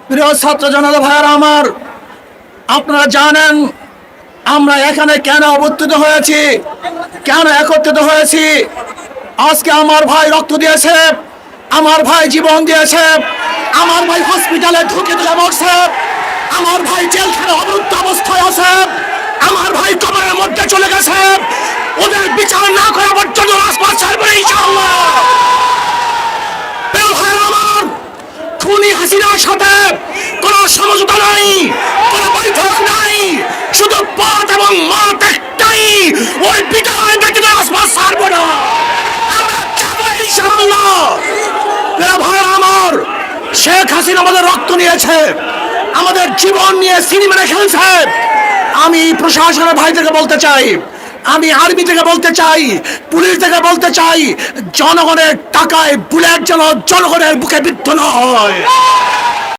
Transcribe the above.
প্রিয় ছাত্র জনতা ভাইয়েরা আমার, আপনারা জানেন আমরা এখানে কেন অবস্থিত হয়েছি, কেন একত্রিত হয়েছি। আজকে আমার ভাই রক্ত দিয়েছে, আমার ভাই জীবন দিয়েছে, আমার ভাই হসপিটালে ঢুকে দিলে মরছে, আমার ভাই জেলখানে অবরুদ্ধ অবস্থায় আছে, আমার ভাই কবরের মধ্যে চলে গেছে। ওদের বিচার না করা পর্যন্ত রাজপথ ছাড়বে না ইনশাআল্লাহ। প্রিয় ভাইয়েরা আমার, খুনি হাসিনার সাথে কোন সমঝোতা নাই, কোন বৈঠক নাই, শুধু পথ এবং মত একটাই, ওই বিদায় ব্যতীত রাজপথ ছাড়বো না। আমরা যাবো ইনশাআল্লাহ। প্রিয় ভাইয়েরা আমার, শেখ হাসিনা আমাদের রক্ত নিয়েছে, আমাদের জীবন নিয়ে সিনেমা খেলছে। আমি প্রশাসনের ভাইদেরকে বলতে চাই, আমি আর্মি থেকে বলতে চাই, পুলিশ থেকে বলতে চাই, জনগণের টাকায় বুলেট যেন জনগণের বুকে বিদ্ধ না হয়।